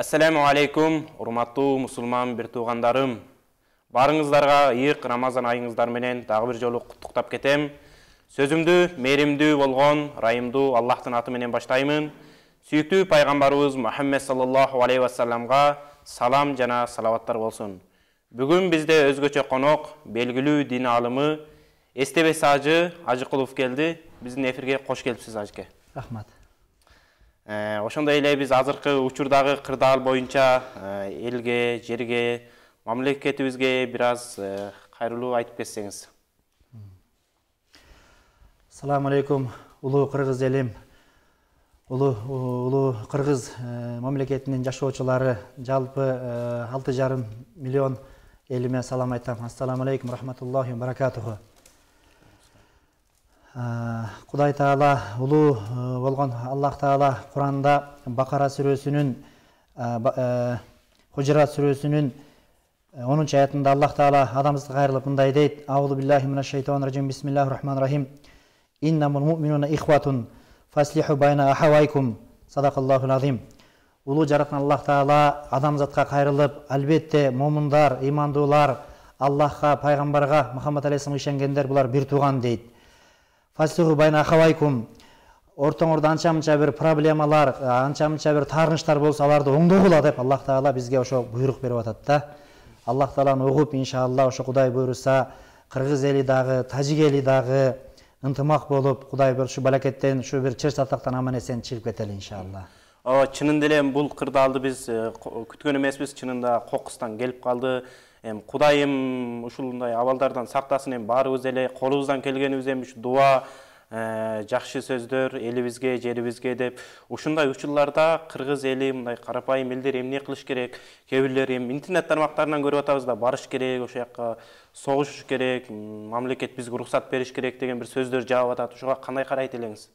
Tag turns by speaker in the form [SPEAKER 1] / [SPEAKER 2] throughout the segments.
[SPEAKER 1] Assalamu alaikum, урматтуу мусулман бир туугандарым. Барыңыздарга ыйык Рамазан айыңыздар менен дагы бир жолу куттуктап кетем. Сөзүмдү мээримдүү болгон, райымдуу Аллахтын аты менен баштаймын. Сүйүктүү пайгамбарыбыз Мухаммед саллаллаху алейхи вассаламга салам жана салаваттар болсун. Бүгүн бизде өзгөчө конок, белгилүү дин алымы Эстебес Ажы Ажыкулов келди. Биздин эфирге кош келипсиз, Ажыке.
[SPEAKER 2] Рахмат.
[SPEAKER 1] Ошондой эле биз азыркы учурдагы кырдаал боюнча элге, жерге, мамлекетибизге бир аз кайрылуу айтып кетсеңиз.
[SPEAKER 2] Assalamu alaikum, улуу кыргыз элим, улуу кыргыз мамлекетинин жашоочулары, жалпы 6,5 миллион элиме салам айтам. Ассаламу алейкум, рахматуллахи ва баракатуху. Кудай Таала, улуу болгон Аллах Таала Куранда Бакара сүрөсүнүн, Хужурат сүрөсүнүн 10-аятында Аллах Таала адамызга кайрылып мындай дейт: Аузу биллахи минаш шайтанир раджим, бисмиллахир рахманир рахим. Иннамул муъминуна ихватун фаслиху байна ахавайкум. Садакаллахул азим. Улуу жараткан Аллах Таала адамзатка кайрылып, албетте момундар, имандуулар, Аллахка, пайгамбарга, Мухаммад алейхиссаламга ишенгендер булар бир тууган дейт. Фаслиху байна ахавайкум. Ортоңордо анча-мынча бир проблемалар, анча-мынча бир таарынычтар болсо, аларды оңдогула деп Аллах Таала бизге ошо буйрук берип атат да. Аллах Тааланы угуп, иншалла, ошо Кудай буйруса, кыргыз эли дагы, тажик эли дагы ынтымак болуп, Кудай бир ушу балакеттен, ушу бир чыр-сатактан аман эсен чыгып кетели, иншалла.
[SPEAKER 1] Чынында эле бул кырдаалды биз күткөн эмеспиз, чынында кокустан келип калды. Кудайым ушундай абалдардан сактасын, баарыбыз эле колубуздан келгенибизден дуа, жакшы сөздөр элибизге, жерибизге деп. Ушундай учурларда кыргыз эли, мындай карапайым элдер эмне кылыш керек? Кээ бирлер интернет тармактарынан көрүп атабыз да, барыш керек, ошол жакка согушуш керек, мамлекет бизге уруксат бериш керек деген бир сөздөр жаап атат. Ошого кандай карайт элеңиз?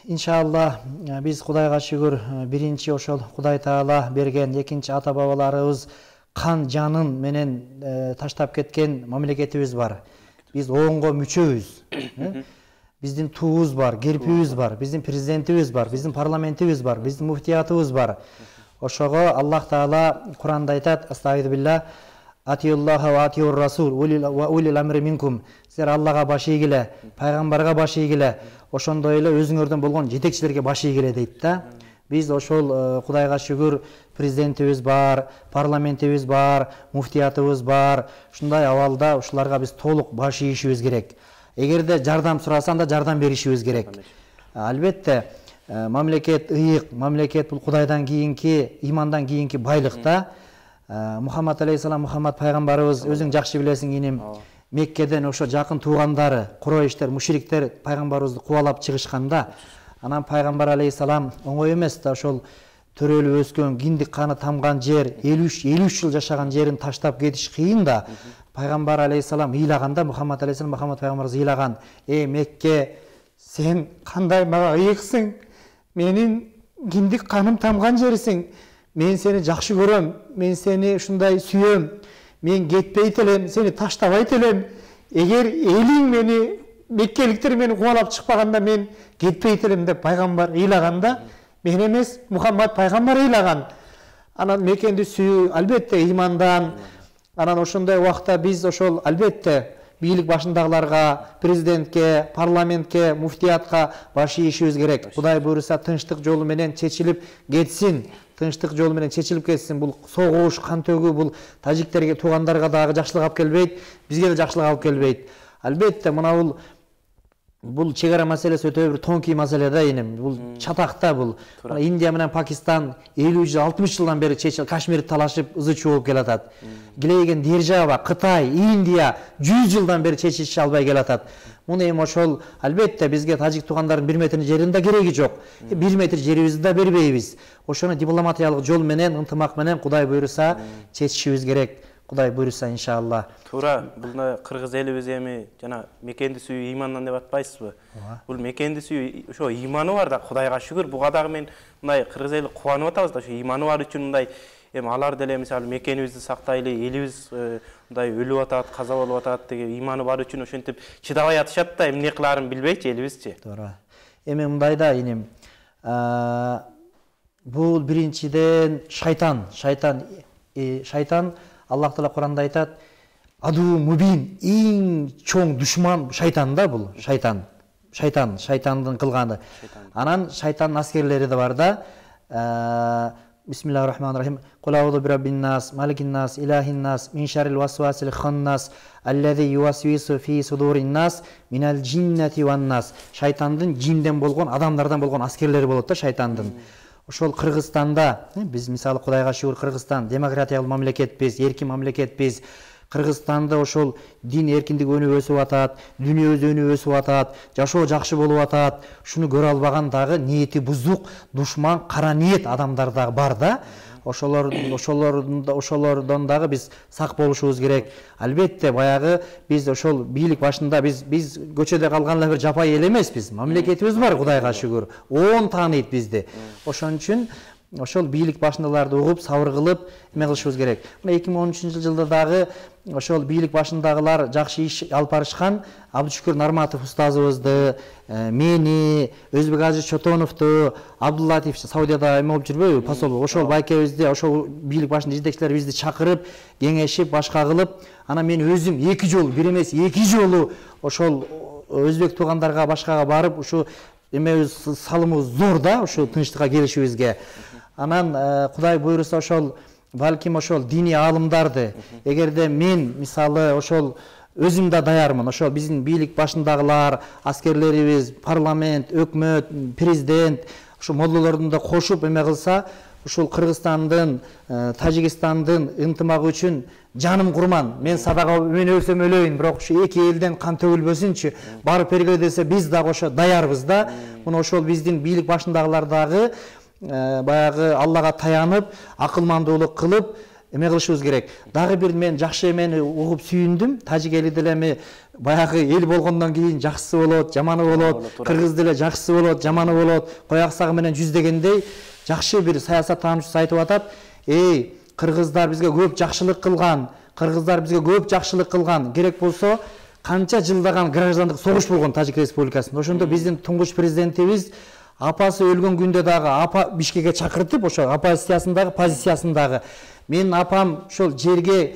[SPEAKER 2] Иншалла, биз Кудайга шүгүр, биринчи ошол Кудай Таала берген, экинчи ата бабаларыбыз кан жанын менен таштап кеткен мамлекетибиз бар. Биз оонго мүчөбүз. Биздин туубуз бар, керпибиз бар, биздин президентибиз бар, биздин парламентибиз бар, биздин муфтиятыбыз бар. Ошого Аллах Таала Куранда айтат: Астагфируллах, атиуллаха ва атиур расул ва улил амри минкум. Силер Аллага баш ийгиле, пайгамбарга баш ийгиле, ошондой эле өзүңөрдөн болгон жетекчилерге баш ийгиле дейт да. Биз ошол Кудайга шүгүр, президентибиз бар, парламентибиз бар, муфтиятыбыз бар. Ушундай абалда ушуларга биз толук баш ийишибиз керек. Эгерде жардам сурасаң да жардам беришибиз керек. Албетте, мамлекет ыйык, мамлекет бул Кудайдан кийинки, имандан кийинки байлык да. Мухаммад алейхиссалам, Мухаммад пайгамбарыбыз, өзүң жакшы билесиң иним, Меккеден ошо жакын туугандары, Курайштер, мушриктер пайгамбарыбызды кубалап чыгышканда, анан пайгамбар алейхиссалам оңой эмес да, ошол төрөлүп өскөн, киндик каны тамган жер, 53 жыл жашаган жерин таштап кетиш кыйын да. Пайгамбар алейхиссалам ыйлаганда, Мухаммад алейхиссалам, Мухаммад пайгамбарыбыз ыйлаган: Мекке, сен кандай мага ыйыксың? Менин киндик каным тамган жерисиң. Мен сени жакшы көрөм, мен сени ушундай сүйөм. Мен кетпейт элем, сени таштабайт элем. Эгер элиң мени, меккеликтер мени кубалап чыкпаганда мен кетпейт элем деп пайгамбар ыйлаганда, мен эмес, Мухаммад пайгамбар ыйлаган. Анан мекенди сүйүү албетте имандан. Анан ошондой убакта биз ошол албетте бийлик башындагыларга, президентке, парламентке, муфтиятка баш ийишибиз керек. Кудай буйруса тынчтык жолу менен чечилип кетсин. Тынчтык жолу менен чечилип кетсин. Бул согуш, кан төгүү бул тажиктерге, туугандарга дагы жакшылык алып келбейт, бизге да жакшылык алып келбейт. Албетте мына бул чек ара маселеси өтө бир тонкий маселе да иним. Бул чатакта бул. Индия менен Пакистан 50 жыл, 60 жылдан бери Кашмирди талашып ызы-чуу болуп келатат. Килейген Держава, Кытай, Индия 100 жылдан бери чечише албай келатат. Муну эми ошол албетте бизге тажик туугандардын 1 метр жерин да кереги жок. 1 метр жерибизди да бербейбиз. Ошону дипломатиялык жол менен, ынтымак менен Кудай буйруса чечишибиз керек. Кудай буйруса, иншалла.
[SPEAKER 1] Туура, бул кыргыз элибиз эми жана мекенди сүйүү имандан деп атпайсызбы? Бул мекенди сүйүү ошо иманы бар да, Кудайга шүгүр. Буга дагы мен мындай кыргыз эли кубанып атабыз да, ошо иманы бар үчүн мындай эми алар деле мисалы мекенибизди сактайлы, элибиз мындай өлүп атат, каза болуп атат деген иманы бар үчүн ошентип чыдабай атышат да, эмне кыларын билбейчи элибизчи.
[SPEAKER 2] Туура. Эми мындай да иним, Бул биринчиден шайтан. Шайтан Аллах Таала Куранда айтат: "Аду мубин", эң чоң душман шайтан да бул. Шайтандын кылганы. Анан шайтандын аскерлери да бар да. Бисмиллахир-рахманир-рахим. Кул аузу бираббин нас, маликин нас, илахин нас, мин шаррил васвасил ханнас, аллази ювасвису фи судурин нас, минал джиннати ван нас. Шайтандын жинден болгон, адамдардан болгон аскерлери болот да шайтандын. Ошол Кыргызстанда, биз мисалы Кудайга шүгүр Кыргызстан демократиялык мамлекетпиз, эркин мамлекетпиз. Кыргызстанда ошол дин эркиндиги өнүп өсүп атат, дүйнөбүз өнүп өсүп атат, жашоо жакшы болуп атат. Шуну көрө албаган дагы ниети бузук, душман, кара ниет адамдар дагы бар да. Ошолордон дагы биз сак болушубуз керек. Албетте баягы биз ошол бийлик башында биз көчөдө калган эле бир жапай эл эмеспиз. Мамлекетибиз бар, Кудайга шүгүр. 10 тааныйт бизди. Ошон үчүн ошол бийлик башындагыларды угуп, сабыр кылып эме кылышыбыз керек. Мына 2013-жылда дагы ошол бийлик башындагылар жакшы иш алып барышкан. Абдышүкүр Нарматов устазыбызды, мени, Өзбек Азиз Чотоновду, Абдуллатиф Саудияда эме болуп жүрбөйбү, посол. Ошол байкебизди, ошол бийлик башындагы жетекчилер бизди чакырып, кеңешип, башка кылып, анан мен өзүм 2 жолу, бир эмес 2 жолу ошол өзбек туугандарга, башкага барып, ушу эмебиз салымыбыз зор да, ушу тынчтыкка келишибизге. Анан Кудай буйруса ошол балким ошол диний аалымдарды, эгерде мен мисалы ошол өзүм да даярмын, ошол биздин бийлик башындагылар, аскерлерибиз, парламент, өкмөт, президент, ошо молдолордун да кошуп эме кылса, ушул Кыргызстандын, Тажикстандын ынтымагы үчүн жаным курман. Мен садака мен өлсөм өлөйүн, бирок ушу эки элден кан төгүлбөсүнчү. Барып бергиле десе биз дагы ошо даярбыз да. Муну ошол биздин бийлик башындагылар дагы баягы Аллага таянып, акылмандуулук кылып эме кылышыбыз керек. Дагы бир мен жакшы эмени угуп сүйүндүм. Тажик эли деле баягы эл болгондон кийин жакшысы болот, жаманы болот, кыргыз деле жакшысы болот, жаманы болот. Кояк сагы менен жүздөгөндөй жакшы бир саясаттануучу айтып атат. Кыргыздар бизге көп жакшылык кылган, кыргыздар бизге көп жакшылык кылган. Керек болсо канча жылдаган граждандык согуш болгон Тажик Республикасында. Ошондо биздин туңгуч президентибиз апасы өлгөн күндө дагы апа Бишкекке чакыртып, ошо позициясындагы менин апам ошол жерге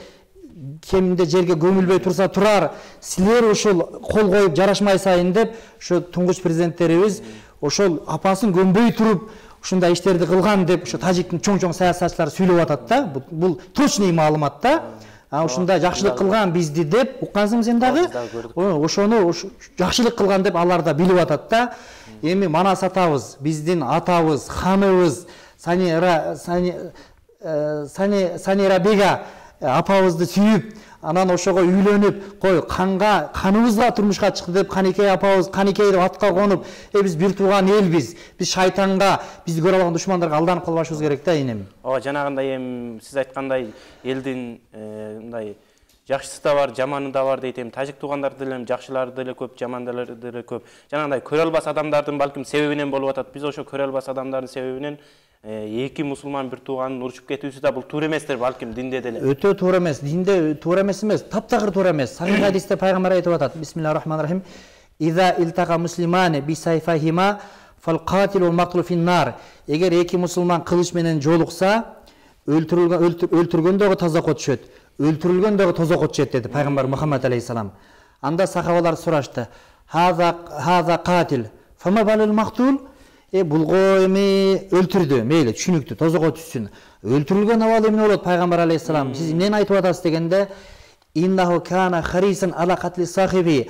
[SPEAKER 2] кеминде жерге көмүлбөй турса турар, силер ошол кол коюп жарашмай сайын деп, ошо туңгуч президенттерибиз ошол апасын көмбөй туруп ушундай иштерди кылган деп ошо тажиктин чоң саясатчылары сүйлөп атат да. Бул точный маалымат да. Ушундай жакшылык кылган бизди деп уккансың сен дагы. Ошону жакшылык кылган деп алар да билип атат да. Эми Манас атабыз, биздин атабыз, ханыбыз Санира Бега апабызды сүйүп, анан ошого үйлөнүп, кой каныбызга турмушка чыкты деп Каникей апабыз, Каникей деп атка конуп, биз бир тууган элбиз. Биз шайтанга, бизди көрө алган душмандарга алданып калбашыбыз керек да, инем.
[SPEAKER 1] Жанагындай сиз айткандай элдин мындай жакшысы да бар, жаманы да бар дейт. Тажик туугандар деле жакшылары деле көп, жамандары деле көп. Жанагындай көрө албас адамдардын балким себебинен болуп атат. Биз ошо көрө албас адамдардын себебинен эки мусулман бир тууганын урушуп кетүүсү да бул туура эместир балким динде деле. Өтө туура эмес, динде туура эмес, таптагыр туура эмес. Сахih хадисте пайгамбар айтып атат: Бисмиллахир-рахманир-рахим. Иза илтака муслимани би сайфахима фал катил вал мактул фин-нар. Эгер эки мусулман кылыч менен жолукса, өлтүргөн дагы тазакка түшөт, өлтүрүлгөн дагы тозокко түшөт деди пайгамбар Мухаммад алейхиссалам. Анда сахабалар сурашты: Хаза катил, фама балул мактул? Булго эми өлтүрдү, мейли, түшүнүктүү, тозокко түшсүн. Өлтүрүлгөн абалы эмне болот пайгамбар алейхиссалам? Сиз эмнени айтып атасыз дегенде, иннаху кана харисан ала катли сахиби.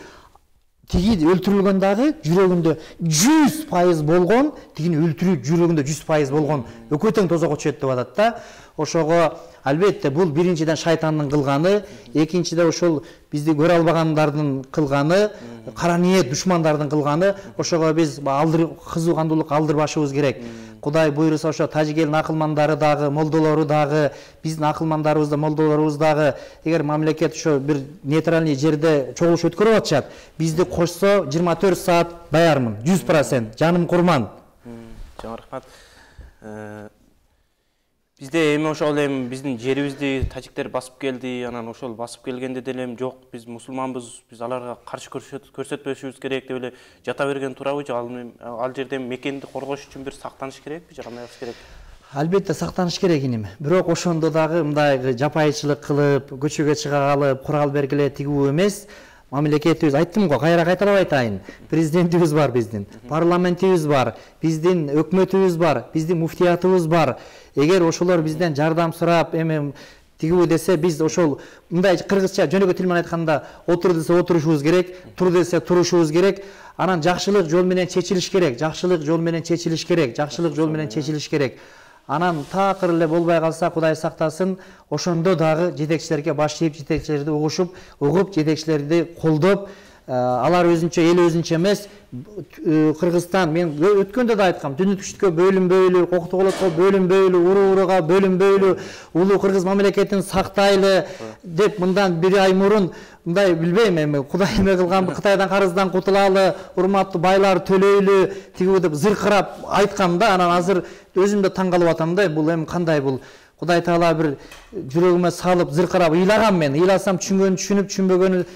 [SPEAKER 1] Тиги өлтүрүлгөн дагы жүрөгүндө 100% болгон, тигини өлтүрүү жүрөгүндө 100% болгон өкөтөң тозокко түшөт деп атат да. Ошого албетте бул биринчиден шайтандын кылганы, экинчиде ошол бизди көрө албагандардын кылганы, кара ниет душмандардын кылганы. Ошого биз кызуу кандуулук алдырбашыбыз керек. Кудай буйруса ошо тажик элинин акылмандары дагы, молдолору дагы, биздин акылмандарыбыз да, молдолорубуз дагы эгер мамлекет ошо бир нейтральный жерде чогулуш өткөрүп атышат, бизди кошсо 24 саат даярмын, 100%, жаным курман. Чоң рахмат. Бизде эми ошол биздин жерибизди тажиктер басып келди, анан ошол басып келгенде деле жок, биз мусулманбыз, биз аларга каршы көрсөтпөшүбүз керек деп эле жата берген туурабы же ал жерде мекенди коргош үчүн бир сактаныш керекпи же кандай кылыш керек?
[SPEAKER 2] Албетте сактаныш керек иним. Бирок ошондо дагы мындай жапайычылык кылып, көчөгө чыга калып, курал бергиле тигүү эмес. Мамлекетибиз айттым го, кайра кайталап айтайын. Президентибиз бар биздин, парламентибиз бар, биздин өкмөтүбүз бар, биздин муфтиятыбыз бар. Эгер ошолор бизден жардам сурап, эми тигүү десе, биз ошол мындай кыргызча жөнөкөй тил менен айтканда, отур десе отурушубуз керек, тур десе турушубуз керек. Анан жакшылык жол менен чечилиш керек, жакшылык жол менен чечилиш керек, жакшылык жол менен чечилиш керек. Анан такыр эле болбой калса, Кудай сактасын, ошондо дагы жетекчилерге баш ийип, жетекчилерди угуп, жетекчилерди колдоп, алар өзүнчө, эл өзүнчө эмес, Кыргызстан, мен өткөндө да айткам, түнү түштүккө бөлүнбөйлү, Кокту Колотко бөлүнбөйлү, урууга бөлүнбөйлү, улуу кыргыз мамлекетин сактайлы деп мындан бир ай мурун мындай билбейм эми Кудай эме кылган Кытайдан карыздан кутулалы, урматтуу байлар төлөйлү, тигүү деп зыркырап айткам да, анан азыр өзүм да таң калып атам да, бул эми кандай бул Кудай Таала бир жүрөгүмө салып зыркырап ыйлагам мен. Ыйласам түшүнгөнү түшүнүп,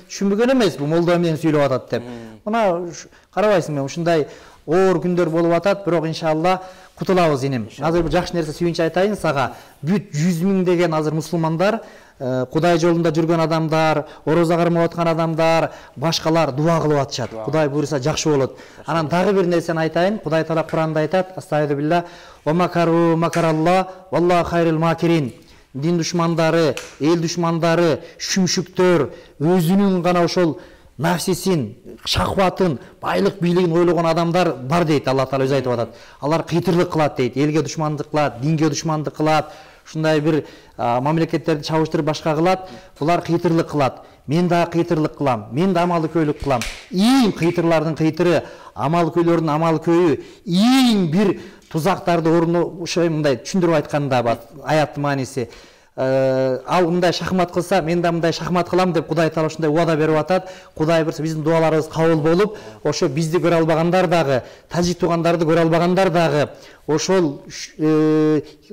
[SPEAKER 2] түшүнбөгөн эмес бул молдо менен сүйлөп атат деп. Мына карабайсың мен ушундай оор күндөр болуп атат, бирок иншалла кутулабыз иним. Азыр бир жакшы нерсе сүйүнч айтайын сага. Бүт 100 000 деген азыр мусулмандар, Кудай жолунда жүргөн адамдар, ороза кармап аткан адамдар, башкалар дуа кылып атышат. Кудай буйруса жакшы болот. Анан дагы бир нерсени айтайын. Кудай Таала Куранда айтат: "Астагфирулла ва макару макаралла валлаху хайрул макирин." Дин душмандары, эл душмандары, шүмшүктөр өзүнүн гана ошол нафсисин, шахватын, байлык бийлигин ойлогон адамдар бар дейт. Алла Таала өзү айтып атат. Алар кыйтырлык кылат дейт, элге душмандык кылат, динге душмандык кылат, ушундай бир мамлекеттерди чабыштырып башка кылат. Булар кыйтырлык кылат. Мен да кыйтырлык кылам, мен да амалкөйлүк кылам. Эң кыйтырлардын кыйтыры, амалкөйлөрдүн амалкөйү, эң бир тузактарды орну ошой мындай түшүндүрүп айтканда аяттын мааниси. Ал мындай шахмат кылса, мен да мындай шахмат кылам деп Кудай Таала ушундай убада берип атат. Кудай буйруса биздин дуаларыбыз кабыл болуп, ошо бизди көрө албагандар дагы, тажик туугандарды көрө албагандар дагы, ошол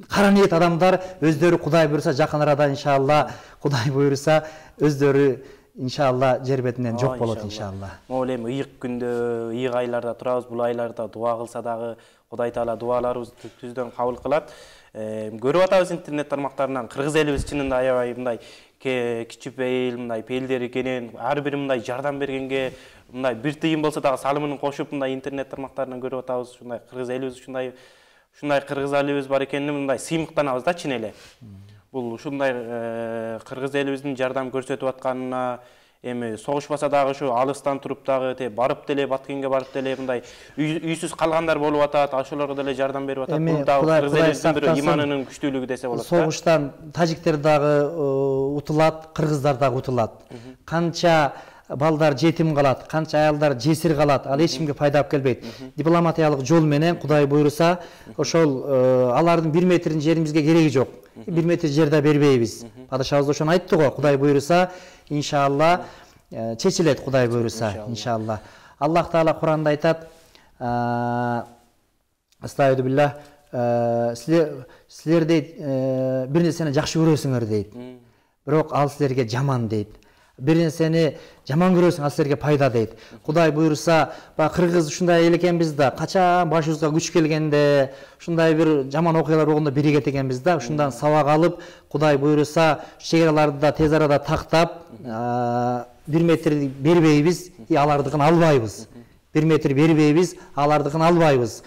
[SPEAKER 2] кара ниет адамдар өздөрү Кудай буйруса жакын арада иншалла, Кудай буйруса өздөрү иншалла жер бетинен жок болот иншалла.
[SPEAKER 1] Могу эми ыйык күндө, ыйык айларда турабыз, бул айларда дуа кылса дагы Кудай Таала дуаларыбызды түздөн кабыл кылат. Көрүп атабыз интернет тармактарынан кыргыз элибиз чынында аябай мындай кичипейил, мындай пейилдер экенин, ар бир мындай жардам бергенге мындай бир тыйын болсо дагы салымын кошуп мындай интернет тармактарынан көрүп атабыз. Ушундай кыргыз элибиз ушундай кыргыз элибиз бар экенин мындай сыймыктанабыз да чын эле. Бул ушундай кыргыз элибиздин жардам көрсөтүп атканына эми согушпаса дагы ушу алыстан туруп дагы барып деле, Баткенге барып деле мындай үйсүз калгандар болуп атат, ошолорго деле жардам берип атат. Бул дагы кыргыз элибиздин бир иманынын күчтүүлүгү десе болот.
[SPEAKER 2] Согуштан тажиктер дагы утулат, кыргыздар дагы утулат. Канча балдар жетим калат, канча аялдар жесир калат, ал эч кимге пайда алып келбейт. Дипломатиялык жол менен Кудай буйруса ошол алардын 1 метрин жерибизге кереги жок. 1 метр жер да бербейбиз. Падышабыз ошону айтты го, Кудай буйруса иншалла чечилет, Кудай буйруса иншалла. Аллах Таала Куранда айтат: "Астагфирулла, силер дейт бир нерсени жакшы көрөсүңөр дейт. Бирок ал силерге жаман дейт. Бир нерсени жаман көрөсүң, ал силерге пайда дейт." Кудай буйруса, кыргыз ушундай эл экенбиз да, качан башыбызга күч келгенде, ушундай бир жаман окуялар болгондо биригет экенбиз да, ушундан сабак алып, Кудай буйруса чегараларды да тез арада тактап, 1 метр бербейбиз, алардыкын албайбыз. 1 метр бербейбиз, алардыкын албайбыз.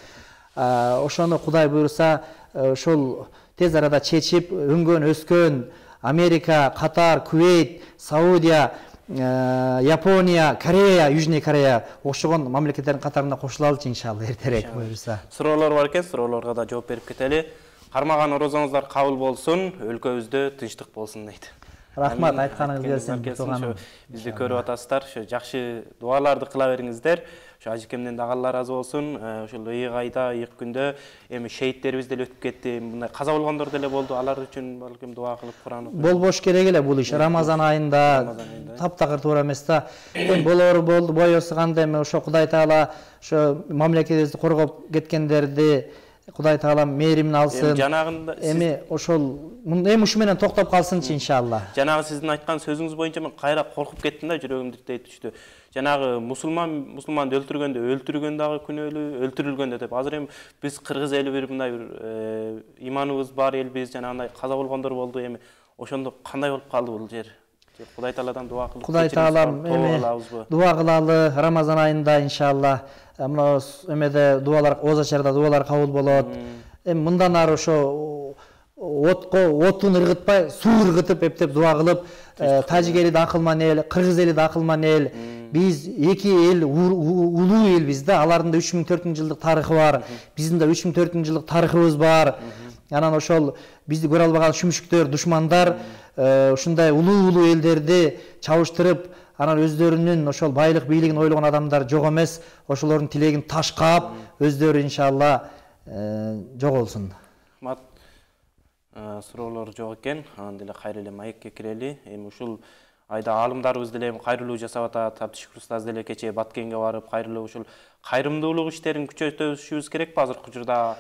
[SPEAKER 2] Ошону Кудай буйруса ошол тез арада чечип, өңгөн, өскөн Америка, Катар, Кувейт, Саудия, Япония, Корея, Южный Корея окшогон мамлекеттердин катарына кошулалычы иншалла эртерээк буйруса.
[SPEAKER 1] Суроолор бар экен, суроолорго да жооп берип кетели. Кармаган орозоңуздар кабыл болсун, өлкөбүздө тынчтык болсун дейт.
[SPEAKER 2] Рахмат, айтканыңыз келсин.
[SPEAKER 1] Бизди көрүп атасыздар, ошо жакшы дуаларды кыла бериңиздер. Ошо ажекемден да Алла ыраазы болсун. Ошол ыйык айда, ыйык күндө эми шейиттерибиз деле өтүп кетти. Мындай каза болгондор деле болду. Алар үчүн балким дуа кылып Куран окуп.
[SPEAKER 2] Болбош керек эле бул иш. Рамазан айында таптакыр туура эмес да. Эми болор болду, бою сыганда эми ошо Кудай Таала ошо мамлекетибизди коргоп кеткендерди Кудай Таала мээримин алсын. Эми ошол эми ушу менен токтоп калсынчы иншалла.
[SPEAKER 1] Жанагы сиздин айткан сөзүңүз боюнча мен кайра коркуп кеттим да, жүрөгүм дирттей түштү. жанагы мусулманды өлтүргөн дагы күнөөлүү, өлтүрүлгөндө деп. Азыр эми биз кыргыз эли бир мындай бир иманыбыз бар элбиз, жанагындай каза болгондор болду. Эми ошондо кандай болуп калды бул жер? Кудай Тааладан дуа кылып,
[SPEAKER 2] Кудай Таалам эми дуа кылалы, Рамазан айында иншалла мына эмеде дуалар, Озачарда дуалар кабыл болот. Эми мындан ары ошо отун ыргытпай, суу ыргытып эптеп дуа кылып, тажик эли да акылман эл, кыргыз эли да акылман эл. Биз эки эл улуу элбиз да, алардын да 3400 жылдык тарыхы бар, биздин да 3400 жылдык тарыхыбыз бар. Анан ошол бизди көрө албаган шүмшүктөр, душмандар ушундай улуу элдерди чабыштырып, анан өздөрүнүн ошол байлык бийлигин ойлогон адамдар жок эмес, ошолордун тилегин ташкап, өздөрү иншалла жоголсун.
[SPEAKER 1] Рахмат. Суроолор жок экен. Анан деле кайра эле маекке кирели. Эми ушул айда аалымдарыбыз деле кайрылуу жасап атат. Абдишкүр устаз деле кечээ Баткенге барып кайрылуу ушул кайрымдуулук иштерин күчөтүшүбүз керек ба азыркы учурда?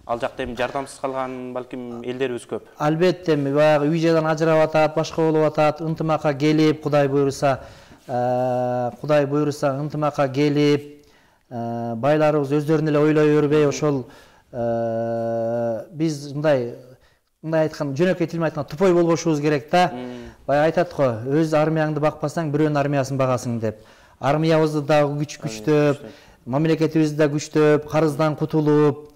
[SPEAKER 1] Ал жакта эми жардамсыз калган балким элдерибиз көп. Албетте,
[SPEAKER 2] эми баягы үй жайдан ажырап атат, башка болуп атат, ынтымакка келип, Кудай буйруса ынтымакка келип, байларыбыз өздөрүн эле ойлой бербей, ошол биз мындай айткан, жөнөкөй тил менен айтканда тупой болбошубуз керек да. Баягы айтат го, өз армияңды бакпасаң, бирөөнүн армиясын багасың деп. Армиябызды дагы күчтөп, мамлекетибизди да күчтөп, карыздан кутулуп,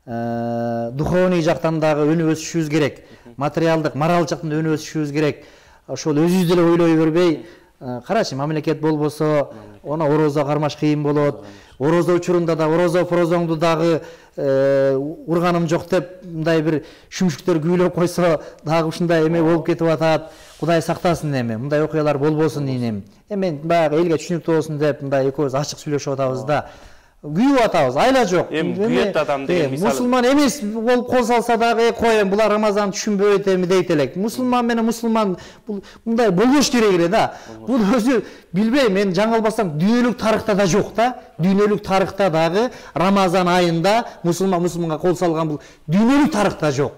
[SPEAKER 2] духовный жактан дагы өнүп өсүшүбүз керек. Материалдык, моралдык жактан өнүп өсүшүбүз керек. Ошол өзүбүз деле ойлой бербей, карачы, мамлекет болбосо, она орозо кармаш кыйын болот. Орозо учурунда да орозо порозоңду дагы урганым жок деп мындай бир шүмшүктөр күүлөп койсо дагы ушундай эме болуп кетип атат. Кудай сактасын эми. Мындай окуялар болбосун дейм. Эми баягы элге түшүнүктүү болсун деп мындай экөөбүз ачык сүйлөшүп атабыз да. Күйүп атабыз, айла жок.
[SPEAKER 1] Эми күйөт адам деген мисалы.
[SPEAKER 2] Мусулман эмес болуп кол салса дагы коем, булар Рамазан түшүнбөйт эми дейт элек. Мусулман менен мусулман мындай болбош керек эле да. Бул өзү билбейм, мен жаңылбасам дүйнөлүк тарыхта да жок да. Дүйнөлүк тарыхта дагы Рамазан айында мусулманга кол салган бул дүйнөлүк тарыхта жок.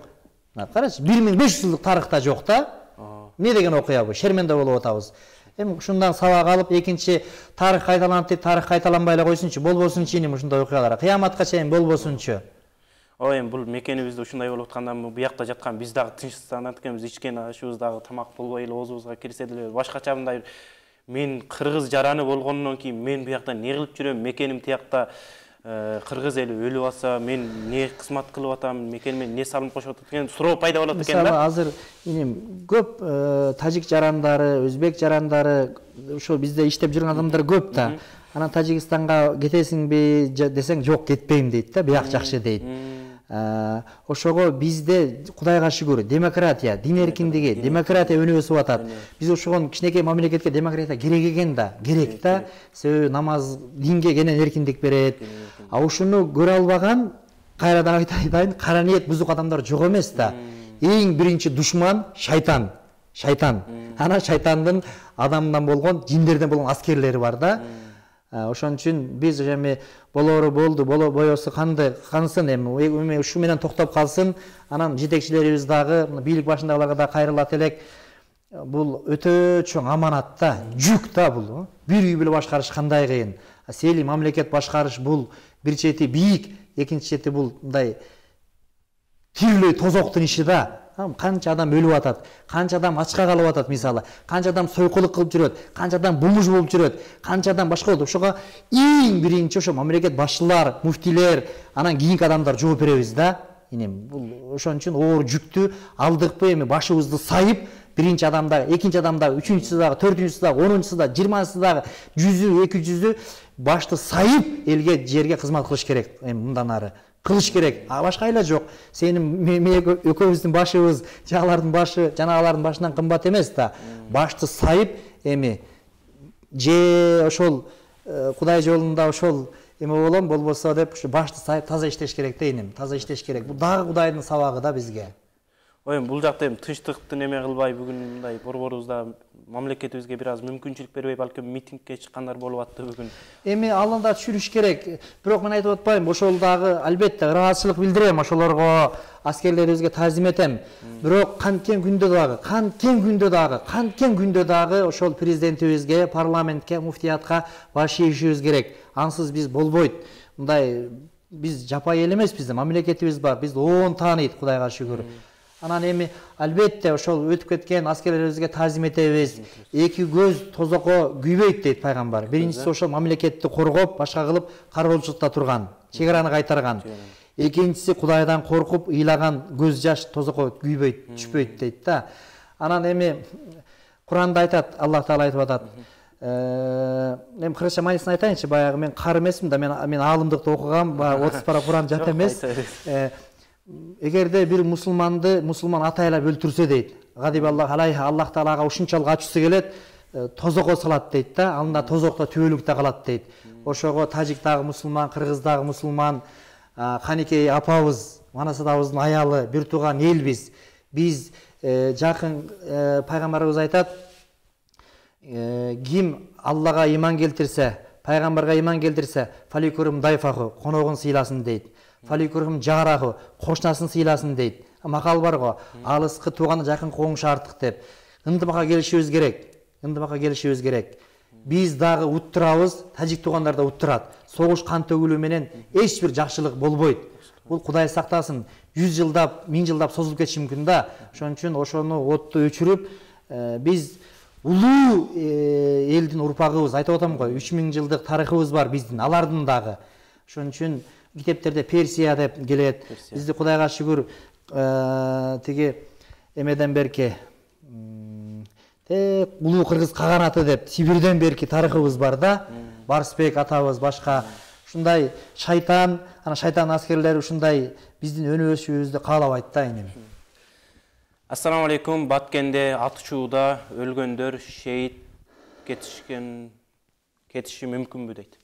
[SPEAKER 2] Карачы, 1500 жылдык тарыхта жок да. Не деген окуя бу? Шерменде болуп атабыз. Эми ушундан сабак алып, экинчи тарых кайталанат деп, тарых кайталанбай эле койсунчу, болбосунчу эми ушундай окуялар. Кыяматка чейин болбосунчу.
[SPEAKER 1] Эми бул мекенибизде ушундай болуп атканда, буякта жаткан биз дагы тынчсызданат экенбиз, ичкен ашыбыз дагы тамак болбой эле оозубузга кирсе деле башкача мындай мен кыргыз жараны болгондон кийин мен буякта не кылып жүрөм, мекеним тиякта кыргыз эли өлүп атса, мен не кызмат кылып атам, мекениме не салым кошуп атат деген суроо пайда болот экен да.
[SPEAKER 2] Мисалы азыр көп тажик жарандары, өзбек жарандары, ошо бизде иштеп жүргөн адамдар көп да. Анан Тажикстанга кетесиңби десең, жок, кетпейм дейт да, бияк жакшы дейт. Ошого бизде Кудайга шүгүр демократия, дин эркиндиги, демократия өнүп өсүп атат. Биз ошого кичинекей мамлекетке демократия керек экен да, керек да. Себеби намаз динге кенен эркиндик берет. А ушуну көрө албаган, кайрадан айтайын, кара ниет бузук адамдар жок эмес да. Эң биринчи душман шайтан. Шайтан. Ана шайтандын адамдан болгон, жиндерден болгон аскерлери бар да. Ошон үчүн биз эми болору болду, боёсу кансын эми ушу менен токтоп калсын. Анан жетекчилерибиз дагы, бийлик башындагыларга да кайрылат элек. Бул өтө чоң аманат да, жүк да бул. Бир үй бүлө башкарыш кандай кыйын. Сели мамлекет башкарыш бул бир чети бийик, экинчи чети бул мындай тирилүү тозоктун иши да. Канча адам өлүп атат, канча адам ачка калып атат мисалы, канча адам сойкулук кылып жүрөт, канча адам бумуж болуп жүрөт, канча адам башка болот. Ошого эң биринчи ошо мамлекет башчылар, муфтилер, анан кийинки адамдар жооп беребиз да. Бул ошон үчүн оор жүктү алдыкпы, эми башыбызды сайып, биринчи адамда, экинчи адамда, үчүнчүсү дагы, төртүнчүсү дагы, 10-су дагы, 20-сы дагы, 100-ü, 200-ü башты сайып элге, жерге кызмат кылыш керек. Эми мындан ары кылыш керек. Башка айла жок. Сенин экөөбүздүн башыбыз, жаналардын башы, жанагалардын башынан кымбат эмес да. Башты сайып, эми же ошол Кудай жолунда ошол эме болом, болбосо деп ушу башты сайып таза иштеш керек дейним. Таза иштеш керек. Бул дагы Кудайдын сабагы да бизге.
[SPEAKER 1] Бул жакта эми тынчтыкты неме кылбай бүгүн мындай борборубузда мамлекетибизге бир аз мүмкүнчүлүк бербей балким митингге чыккандар болуп атты бүгүн.
[SPEAKER 2] Эми алында түшүрүш керек. Бирок мен айтып атпайм, ошол дагы албетте ыраазычылык билдирем, ошолорго аскерлерибизге таазим этем. Бирок канткен күндө дагы ошол президентибизге, парламентке, муфтиятка баш ийишибиз керек. Ансыз биз болбойт. Мындай биз жапай эл эмеспиз, мамлекетибиз бар, бизди 10 тааныйт, Кудайга шүгүр. Анан эми албетте ошол өтүп кеткен аскерлерибизге таазим этебиз. Эки көз тозокко күйбөйт дейт пайгамбар. Биринчиси ошол мамлекетти коргоп, башка кылып кароолчулукта турган, чек араны кайтарган. Экинчиси Кудайдан коркуп, ыйлаган көз жаш тозокко күйбөйт, түшпөйт дейт да. Анан эми Куранда айтат, Аллах Таала айтып атат. Эми кыргызча маанисын айтайынчы, баягы мен кар эмесмин да, мен аалымдыкты окугам, баягы 30 пара Куран жат эмес. Эгерде бир мусулман атайлап өлтүрсө дейт, гадибаллах алайха, Аллах Таалага ушунчалык ачуусу келет, тозокко салат дейт да, алында тозокто түбөлүктө калат дейт. Ошого тажиктагы мусулман, кыргыздагы мусулман, Каникей апабыз, Манасадабыздын аялы, бир тууган элбиз. Биз жакын пайгамбарыбыз айтат, ким Аллага иман келтирсе, пайгамбарга иман келтирсе, фаликурум дайфаху, коногун сыйласын дейт. Фаликурум жараху, кошунасын сыйласын дейт. Макал бар го, алыскы тууганы жакын коңшу артык деп. Ындымакка келишибиз керек. Биз дагы уттурабыз, тажик туугандар да уттурат. Согуш кан төгүлүү менен эч бир жакшылык болбойт. Бул Кудай сактасын, 100 жылдап, 1000 жылдап созулуп кетиши мүмкүн да. Ошон үчүн ошону отту өчүрүп, биз улуу элдин урпагыбыз, айтып атам го, 3000 жылдык тарыхыбыз бар биздин, алардын дагы. Ошон үчүн китептерде Персия деп келет. Бизди Кудайга шүгүр тиги эмеден берки улуу кыргыз каганаты деп Сибирден берки тарыхыбыз бар да. Барсбек атабыз, башка ушундай шайтан, ана шайтан аскерлери ушундай биздин өнүгүшүбүздү каалабайт да эми.
[SPEAKER 1] Ассаламу алейкум. Баткенде атышууда өлгөндөр шейит кетиши мүмкүнбү дейт.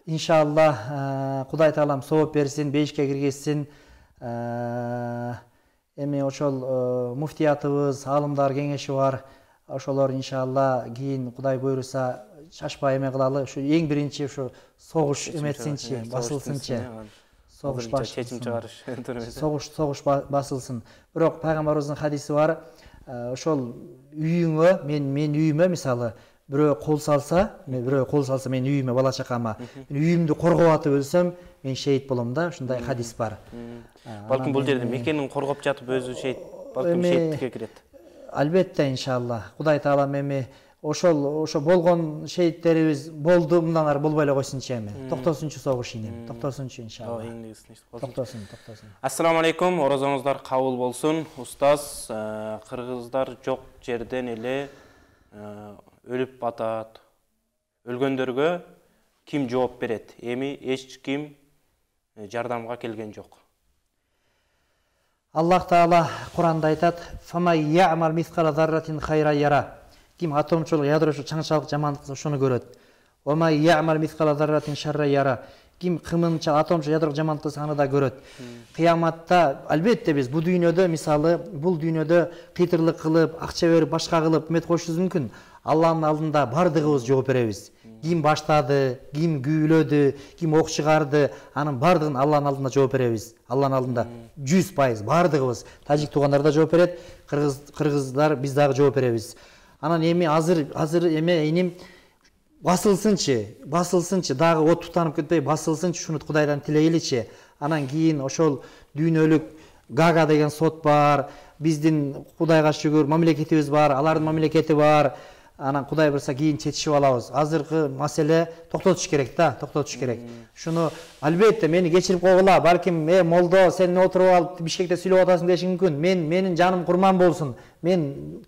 [SPEAKER 2] Иншалла, Кудай Таалам сооп берсин, бейишке киргизсин. Эми ошол муфтиятыбыз, аалымдар кеңеши бар. Ошолор иншалла кийин Кудай буйруса шашпай эме кылалы. Ушу эң биринчи ушу согуш эметсинчи, басылсынчы. Согуш басылсын. Бирок пайгамбарыбыздын хадиси бар. Ошол үйүңө, мен үйүмө мисалы бирөө кол салса, мен үйүмө, бала чакама, мен үйүмдү коргоп атып өлсөм, мен шейит болом да, ушундай хадис бар.
[SPEAKER 1] Балким бул жерде мекенин коргоп жатып өзү шейит, балким шейиттикке кирет.
[SPEAKER 2] Албетте иншалла. Кудай Таала эми ошол болгон шейиттерибиз болду, мындан ары болбой эле койсунчу эми. Токтосунчу согуш инем. Токтосунчу иншалла. Токтосун.
[SPEAKER 1] Ассаламу алейкум. Орозоңуздар кабыл болсун. Устаз, кыргыздар жок жерден эле өлүп батат. Өлгөндөргө ким жооп берет? Эми эч ким жардамга келген жок.
[SPEAKER 2] Аллах Таала Куранда айтат: "Фама я'мал мисқала зарратин хайра яра." Ким атомчулук, ядрошулук, чаңчалык, жамандык ошону көрөт. "Ва я'мал мисқала зарратин шарра яра." Ким кымынча, атомчулук, ядроолук жамандыкты аны да көрөт. Кыяматта албетте биз бул дүйнөдө, мисалы, бул дүйнөдө кыйтырлык кылып, акча берип, башка кылып мет кошушубуз мүмкүн. Алланын алдында бардыгыбыз жооп беребиз. Ким баштады, ким күүлөдү, ким ок чыгарды, анын бардыгын Алланын алдында жооп беребиз. Алланын алдында 100% бардыгыбыз. Тажик туугандар да жооп берет, кыргыздар биз дагы жооп беребиз. Анан эми азыр эме иним басылсынчы, дагы от тутанып кетпей басылсынчы, шуну Кудайдан тилейеличи. Анан кийин ошол дүйнөлүк Гага деген сот бар, биздин Кудайга шүгүр мамлекетибиз бар, алардын мамлекети бар. Анан Кудай бурса кийин чечишип алабыз. Азыркы маселе токтотуш керек да, токтотуш керек. Шуну албетте мени кечирип койгула, балким молдо сен отуруп алып Бишкекте сүйлөп атасың деши мүмкүн. Менин жаным курман болсун. Мен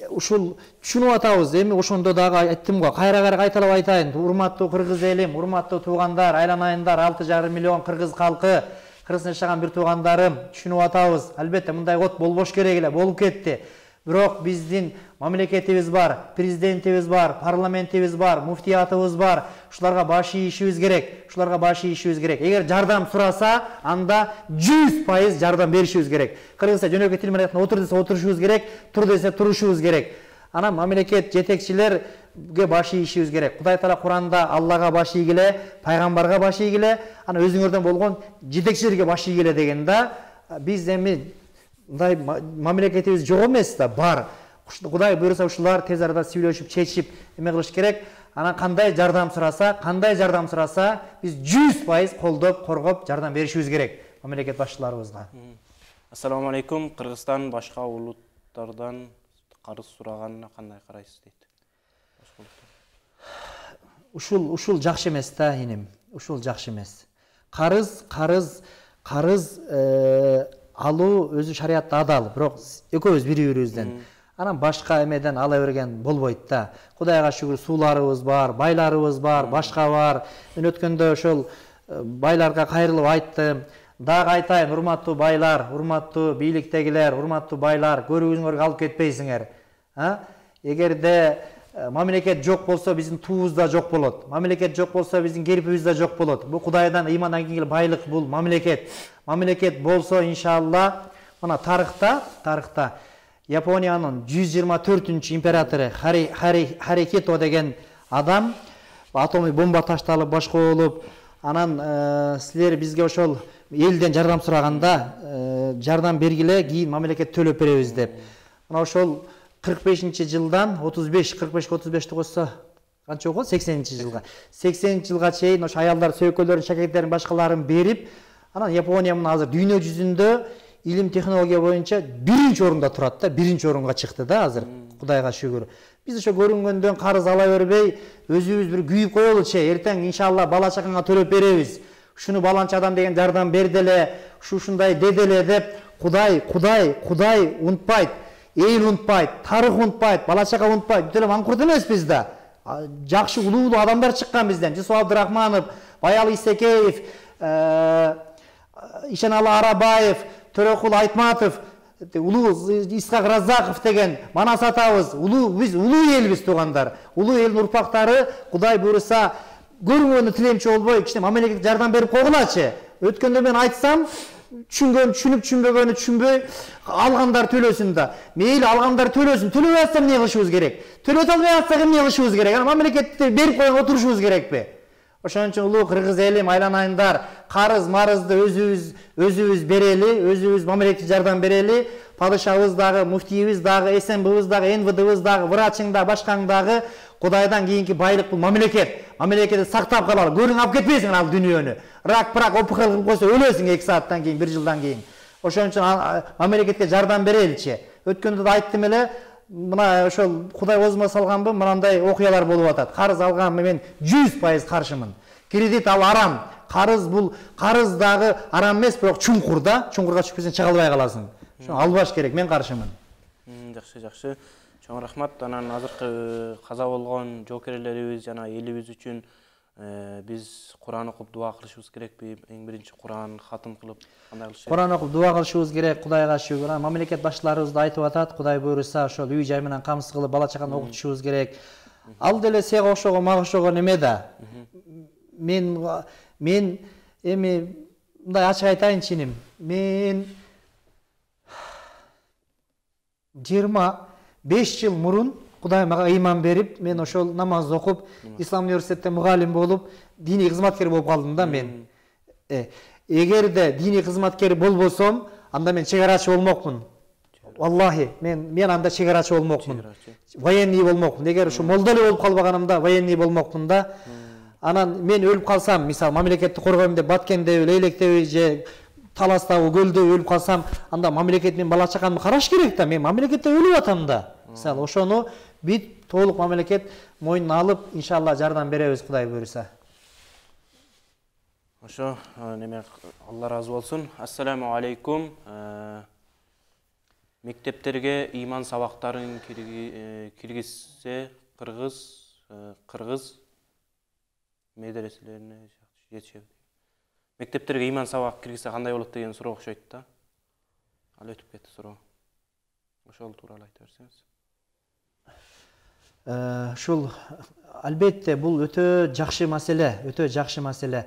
[SPEAKER 2] ушул түшүнүп атабыз. Эми ошондо дагы айттым го, кайра кайталап айтайын. Урматтуу кыргыз элим, урматтуу туугандар, айланайындар, 6,5 миллион кыргыз калкы, кыргызда жашаган бир туугандарым, түшүнүп атабыз. Албетте мындай от болбош керек эле, болуп кетти. Бирок биздин мамлекетибиз бар, президентибиз бар, парламентибиз бар, муфтиятыбыз бар. Ушуларга баш ийишибиз керек. Ушуларга баш ийишибиз керек. Эгер жардам сураса, анда 100% жардам беришибиз керек. Кыргызча жөнөкөй тил менен отур десе отурушубуз керек, тур десе турушубуз керек. Анан мамлекет жетекчилерге баш ийишибиз керек. Кудай Таала Куранда Аллага баш ийгиле, пайгамбарга баш ийгиле, анан өзүңөрдөн болгон жетекчилерге баш ийгиле деген да. Биз эми мындай мамлекетибиз жок эмес да, бар. Кудай буйруса ушулар тез арада сүйлөшүп, чечип эме кылыш керек. Анан кандай жардам сураса, биз 100% колдоп, коргоп жардам беришибиз керек мамлекет башчыларыбызга.
[SPEAKER 1] Ассаламу алейкум. Кыргызстан башка улуттардан карыз сураганына кандай карайсыз дейт?
[SPEAKER 2] Ушул жакшы эмес да, иним. Ушул жакшы эмес. Карыз алуу өзү шариятта адал, бирок экөөбүз бири-бирибизден. Анан башка эмеден ала берген болбойт да. Кудайга шүгүр, сууларыбыз бар, байларыбыз бар, башка бар. Мен өткөндө ошол байларга кайрылып айттым. Дагы айтайын, урматтуу байлар, урматтуу бийликтегилер, урматтуу байлар, көрүүңөргө алып кетпейсиңер. Эгерде мамлекет жок болсо, биздин туубуз да жок болот. Мамлекет жок болсо, биздин керпибиз да жок болот. Бул Кудайдан ыймандан кийинки байлык, бул мамлекет. Мамлекет болсо, иншалла, мына тарыхта Япониянын 124-чү императору Харихито деген адам атомдук бомба ташталып башка болуп, анан силер бизге ошол элден жардам сураганда жардам бергиле, кийин мамлекет төлөп беребиз деп. Мына ошол 45-жылдан 45-35 косо канча болгон 80-жылга. 80-жылга чейин ошо аялдар сөйкөлөрүн, шакектерин, башкаларын берип, анан Япония мына азыр дүйнө жүзүндө илим технология боюнча биринчи орунда турат да, биринчи орунга чыкты да азыр. Кудайга шүгүр. Биз ошо көрүнгөндөн карыз ала бербей, өзүбүз бир күйүп коелучу. Эртең иншалла бала чакаңа төлөп беребиз. Ушуну баланча адам деген жардам берделе, ушундай деделе деп Кудай унутпайт. Эл унутпайт, тарых унутпайт, бала чага унутпайт. Бүтө эле маңкурт эмеспиз да. Жакшы улуу адамдар чыккан бизден. Жусуп Абдырахманов, Баял Исекеев, Ишеналы Арабаев, Төрөкул Айтматов, улуу Исхак Разаков деген Манас атабыз, биз улуу элбиз туугандар. Улуу элдин урпактары Кудай буйруса көрүнгөнү тилемчи болбой, кичине мамлекет жардам берип койгулачы. Өткөндө мен айтсам, түшүнүп түшүнбөгөнү түшүнбөй, алгандар төлөсүн да. Мейли алгандар төлөсүн. Төлөбөй атсам эмне кылышыбыз керек? Төлөп албай атсак эмне кылышыбыз керек? Анан мамлекетти берип койгон отурушубуз керекпи? Ошон үчүн улуу кыргыз элим, айланайындар, карыз марызды өзүбүз берели, өзүбүз мамлекетке жардам берели. Падышабыз дагы, муфтийибиз дагы, СМБбыз дагы, НВДбыз дагы, врачың да, башкаң дагы Кудайдан кийинки байлык бул мамлекет. Мамлекетти сактап калалы. Көрүң алып кетпейсиң ал дүйнөнү. Рак, ОПХ кылып койсо өлөсүң 2 сааттан кийин, 1 жылдан кийин. Ошон үчүн мамлекетке жардам береличи. Өткөндө да айттым эле, мына ошол Кудай өзүмө салганбы, мындай окуялар болуп атат. Карыз алган мен 100% каршымын. Кредит ал арам. Карыз дагы арам эмес, бирок чуңкур да. Чуңкурга түшүп кетсең чыга албай каласың. Ошон албаш керек, мен каршымын.
[SPEAKER 1] Жакшы. Чоң рахмат. Анан азыркы каза болгон жоокерлерибиз жана элибиз үчүн биз Куран окуп дуа кылышыбыз керекпи? Эң биринчи Куран хатым кылып кандай кылыш керек?
[SPEAKER 2] Куран окуп дуа кылышыбыз керек. Кудайга шүгүр. Мамлекет башчыларыбыз да айтып атат, Кудай буйруса ошол үй жай менен камсыз кылып бала чаганы окутушубуз керек. Ал деле сага окшогон, мага окшогон эме да. Мен эми мындай ачык айтайынчы иним. Мен 25 жыл мурун Кудай мага ыйман берип, мен ошол намаз окуп, Ислам университетте мугалим болуп, диний кызматкер болуп калдым да мен. Эгерде диний кызматкер болбосом, анда мен чегарачы болмокмун. Валлахи, мен анда чегарачы болмокмун. Военный болмокмун. Эгер ушу молда эле болуп калбаганымда военный болмокмун да. Анан мен өлүп калсам, мисалы мамлекетти коргойм деп Баткендеби, Лейлектеби же Таластагы көлдө өлүп калсам, анда мамлекет мен бала чакамды караш керек да. Мен мамлекетте өлүп атам да. Мисалы ошону бит толук мамлекет мойнуна алып, иншалла жардам беребиз Кудай буйруса.
[SPEAKER 1] Ошо, неме Алла разы болсун. Ассаламу алейкум. Мектептерге ыйман сабактарын киргизсе кыргыз медреселерине жетишеби? Мектептерге ыйман сабак киргизсе кандай болот деген суроо окшойт да. Ал өтүп кетти суроо. Ошол тууралуу айтып берсеңиз.
[SPEAKER 2] Ушул албетте бул өтө жакшы маселе.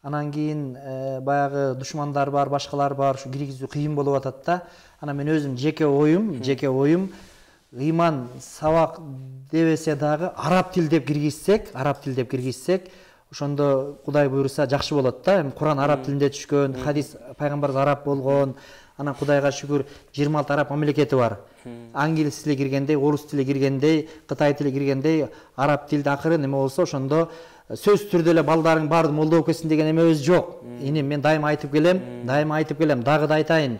[SPEAKER 2] Анан кийин баягы душмандар бар, башкалар бар, ушу киргизүү кыйын болуп атат да. Анан мен өзүм жеке оюм ыйман сабак дебесе дагы араб тил деп киргизсек, ошондо Кудай буйруса жакшы болот да. Эми Куран араб тилинде түшкөн, хадис пайгамбарыбыз араб болгон. Анан Кудайга шүгүр 26 араб мамлекети бар. Англис тили киргендей, орус тили киргендей, Кытай тили киргендей, араб тилде акыры неме болсо ошондо сөз түрдө эле балдарың баарды молдо болуп кетсин деген эмебиз жок. Мен дайыма айтып келем, дагы да айтайын.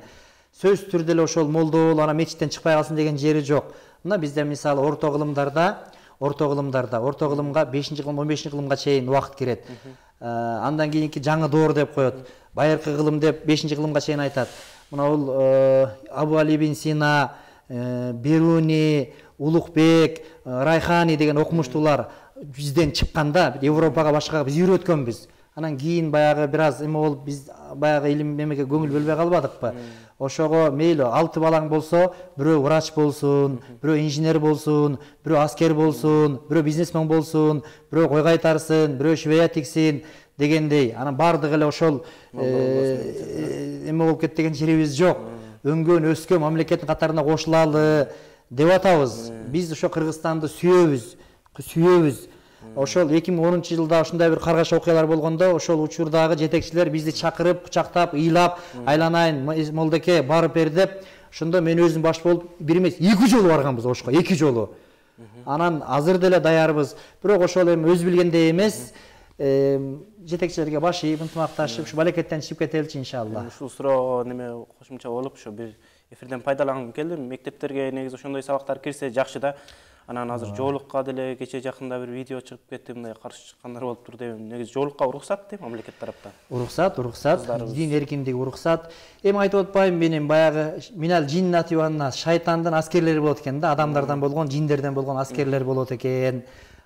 [SPEAKER 2] Сөз түрдө эле ошол молдо болуп, ана мечиттен чыкпай калсын деген жери жок. Мына бизде мисалы орто кылымга 5-кылым, 15-кылымга чейин убакыт кирет. Андан кийинки жаңы доор деп коет. Байыркы кылым деп 5-кылымга чейин айтат. Мына бул Абу Али ибн Сина, Беруни, Улукбек, Райхани деген окумуштуулар бизден чыкканда, Европага башкага биз үйрөткөнбүз. Анан кийин баягы бир аз эме болуп биз баягы илим эмеге көңүл бөлбөй калбадыкпы? Ошого мейли 6 балаң болсо, бирөө врач болсун, бирөө инженер болсун, бирөө аскер болсун, бирөө бизнесмен болсун, бирөө кой кайтарсын, бирөө швея тиксин дегендей. Анан бардыгы эле ошол эме болуп кетти деген жерибиз жок. Өңгөн, өскөн мамлекеттин катарына кошулалы деп атабыз. Биз ошо Кыргызстанды сүйөбүз. Ошол 2010-жылда ушундай бир каргаш окуялар болгондо, ошол учурдагы жетекчилер бизди чакырып, кучактап, ыйлап, айланайын молдеке барып бер деп, ошондо мен өзүм баш болуп бир эмес 2 жолу барганбыз Ошко, 2 жолу. Анан азыр деле даярбыз. Бирок ошол эми өз билгендей эмес, жетекчилерге баш ийип, ынтымакташып, ушу балекеттен чыгып кетеличи иншалла.
[SPEAKER 1] Ушул суроо неме кошумча болуп, ушу бир эфирден пайдалангым келди. Мектептерге негизи ошондой сабактар кирсе жакшы да. Анан азыр жоолукка деле кече жакында бир видео чыгып кетти, мындай каршы чыккандар болуп тур деп. Негизи жоолукка уруксат деп мамлекет тараптан. Уруксат. Дин эркиндиги уруксат. Эми айтып атпайм, менин баягы минал джиннати ваннас, шайтандын аскерлери болот экен да, адамдардан болгон, жиндерден болгон аскерлер болот экен.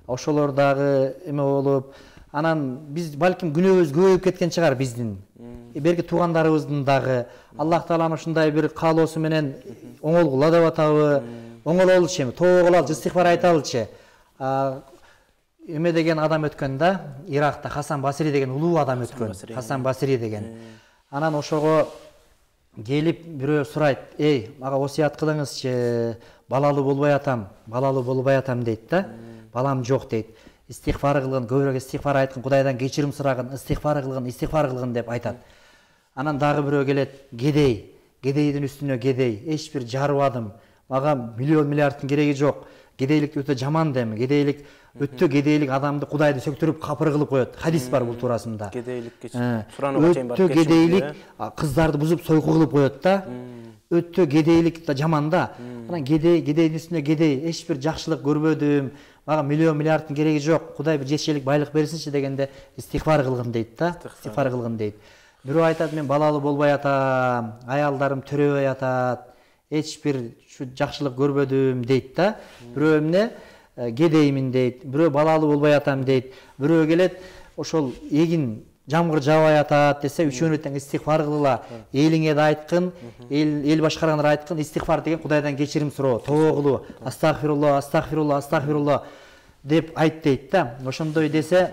[SPEAKER 1] Ошолор дагы эме болуп, анан биз балким күнөөбүз көбөйүп кеткен чыгар биздин. Берки туугандарыбыздын дагы Аллах Тааланын ушундай бир каалоосу менен оңолгула деп атабы. Оңололчу эми, тоогулалчы, истихбар айталчы. Эме деген адам өткөн да, Иракта Хасан Басри деген улуу адам өткөн. Хасан Басри деген. Анан ошого келип бирөө сурайт: "Эй, мага осуят кылыңызчы, балалуу болбой атам" дейт да. Балам жок дейт. Истихбар кылгын, көбүрөөк истихбар айткын, Кудайдан кечирим сурагын, истихбар кылгын деп айтат. Анан дагы бирөө келет: "Кедейдин үстүнө кедей, эч бир жарыбадым. Мага миллион миллиардтын кереги жок. Кедейлик өтө жаман дем. Кедейлик адамды Кудайды сөктүрүп капыр кылып коет. Хадис бар бул туурасында. Кедейликке суранууга чейин бар.
[SPEAKER 2] Өтө кедейлик кыздарды бузуп сойку кылып коет да. Өтө кедейлик да жаман да. Анан кедейдин үстүнө кедей, эч бир жакшылык көрбөдүм. Мага миллион миллиардтын кереги жок. Кудай бир жетишелик байлык берсинчи дегенде истихбар кылгын дейт да. Истихбар кылгын дейт. Бирөө айтат: "Мен балалуу болбой атам, аялдарым төрөбөй атат. Эч бир şu жакшылык көрбөдүм" дейт да. Бирөө эмне кедеймин дейт, бирөө балалуу болбой атам дейт, бирөө келет ошол эгин жамгыр жаабай атат десе, үчөөнү тең истихбар кылгыла, элиңе да айткын, эл башкаргандар айткын, истихбар деген Кудайдан кечирим суроо, тоого кылуу, астагфирулла деп айт дейт да. Ошондой десе,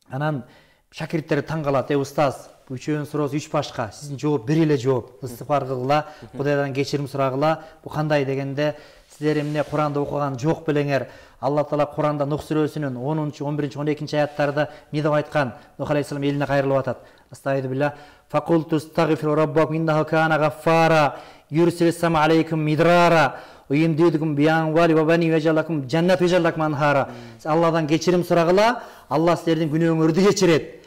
[SPEAKER 2] анан шакирттери таң калат: "Эй устаз, үчөөнүн суроосу 3 башка, сиздин жооп бир эле жооп. Истихбар кылгыла, Кудайдан кечирим сурагыла. Бу кандай дегенде, силер эмне Куранды окуган жок белеңер. Алла Таала Куранда Нух сүрөсүнүн 10-чы, 11-чи, 12-чи аяттарда эмне деп айткан? Нух алейхиссалам элине кайрылып атат. Астагфирулла, факулту стагфиру раббакум иннаху кана гаффара, юрсилис сама алейкум мидрара, уйимдидукум бианвали ва бани вежалакум жаннат вежалакум анхара. Алладан кечирим сурагыла, Алла силердин күнөөңөрдү кечирет.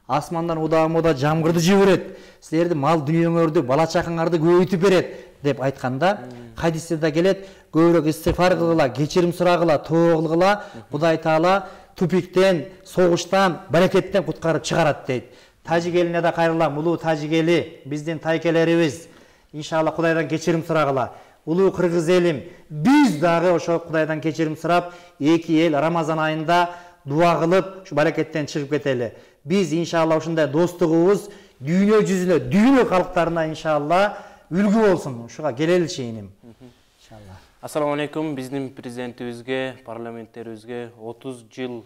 [SPEAKER 2] Асмандан удаа-муда жамгырды жиберет. Силерди мал дүнүйөңөрдү, бала чакаңарды көбөйтүп берет деп айтканда, хадисте да келет: "Көбүрөөк истигфар кылгыла, кечирим сурагыла, тоо кылгыла, Кудай Таала тупиктен, согуштан, баракеттен куткарып чыгарат" дейт. Тажик элине да кайрылам, улуу Тажик эли, биздин тайкелерибиз. Иншалла Кудайдан кечирим сурагыла. Улуу кыргыз элим, биз дагы ошо Кудайдан кечирим сурап, эки эл Рамазан айында дуа кылып, ушу баракеттен чыгып кетели. Биз иншалла ушундай достугубуз дүйнө жүзүнө, дүйнө калктарына иншалла үлгү болсун. Ушуга келеличи иним. иншалла.
[SPEAKER 1] Ассаламу алейкум. Биздин президентибизге, парламенттерибизге 30 жыл